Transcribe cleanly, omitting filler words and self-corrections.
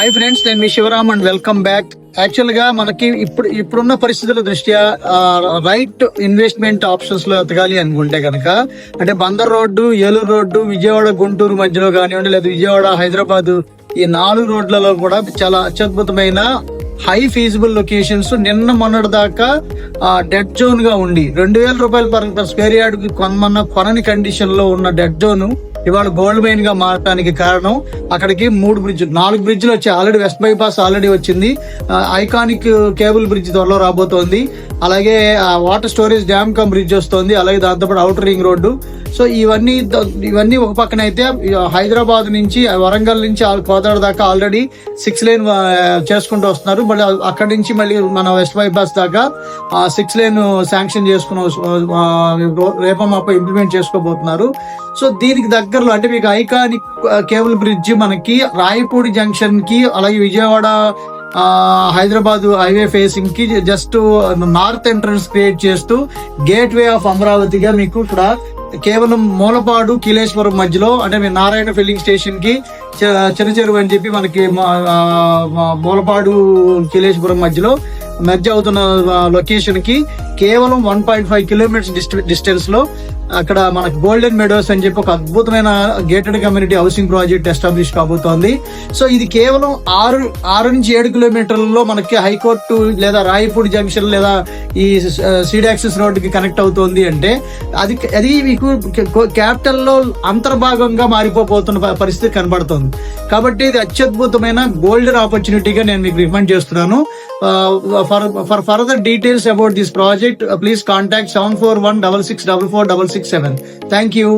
Hi friends, నేను మీ Sivaram and welcome back. Actual గా మనకి ఇప్పుడున్న పరిస్థితుల దృష్ట్యా రైట్ ఇన్వెస్ట్మెంట్ ఆప్షన్స్ లో ఎతకాలి అనుకుంటే కనుక, అంటే బందర్ రోడ్డు, ఏలూరు రోడ్డు, విజయవాడ గుంటూరు మధ్యలో కానివ్వండి, లేదా విజయవాడ హైదరాబాద్, ఈ 4 రోడ్లలో కూడా చాలా అత్యద్భుతమైన హై ఫీజిబుల్ లొకేషన్స్. నిన్న మొన్నటి దాకా డెడ్ జోన్ గా ఉండి 2,000 రూపాయలు పర్ స్క్వేర్ యార్డ్ కి కొనని కండిషన్ లో ఉన్న డెడ్ జోన్ ఇవాళ గోల్డ్ మైన్ గా మారడానికి కారణం అక్కడికి 4 బ్రిడ్జ్లు వచ్చాయి. ఆల్రెడీ వెస్ట్ బైపాస్ ఆల్రెడీ వచ్చింది, ఐకానిక్ కేబుల్ బ్రిడ్జ్ త్వరలో రాబోతోంది, అలాగే water storage dam come bridge వస్తుంది, అలాగే దాంతోపాటు అవుటర్ రింగ్ రోడ్డు. సో ఇవన్నీ ఒక పక్కన అయితే, హైదరాబాద్ నుంచి వరంగల్ నుంచి కోదాడ దాకా ఆల్రెడీ 6 లేన్ చేసుకుంటూ వస్తున్నారు. మళ్ళీ అక్కడి నుంచి మళ్ళీ మన వెస్ట్ బైపాస్ దాకా 6 లేన్ శాంక్షన్ చేసుకుని రేపో మాపో ఇంప్లిమెంట్ చేసుకోబోతున్నారు. సో దీనికి దగ్గరలో అంటే మీకు ఐకానిక్ కేబుల్ బ్రిడ్జ్ మనకి రాయపూడి జంక్షన్ కి, అలాగే విజయవాడ హైదరాబాద్ హైవే ఫేసింగ్ కి జస్ట్ నార్త్ ఎంట్రన్స్ క్రియేట్ చేస్తూ గేట్ వే ఆఫ్ అమరావతిగా మీకు ఇక్కడ కేవలం మూలపాడు కీలేశ్వరం మధ్యలో, అంటే మీ నారాయణ ఫిల్లింగ్ స్టేషన్ కి చెరువు అని చెప్పి మనకి మూలపాడు కీలేశ్వరం మధ్యలో మెర్జ్ అవుతున్న లొకేషన్ కి కేవలం 1.5 కిలోమీటర్స్ డిస్టెన్స్ లో అక్కడ మనకు గోల్డెన్ మెడోస్ అని చెప్పి ఒక అద్భుతమైన gated community housing project establish కాబోతోంది. సో ఇది కేవలం 6 నుంచి 7 కిలోమీటర్లలో మనకి హైకోర్టు లేదా రాయపూడి జంక్షన్ లేదా ఈ సీడ్ యాక్సెస్ రోడ్డుకి కనెక్ట్ అవుతోంది. అంటే అది మీకు క్యాపిటల్ లో అంతర్భాగంగా మారిపోతున్న పరిస్థితి కనబడుతోంది. కాబట్టి ఇది అత్యద్భుతమైన గోల్డెన్ ఆపర్చునిటీగా నేను మీకు రికమెండ్ చేస్తున్నాను. For further details about this project, please contact 741 6644 667. Thank you.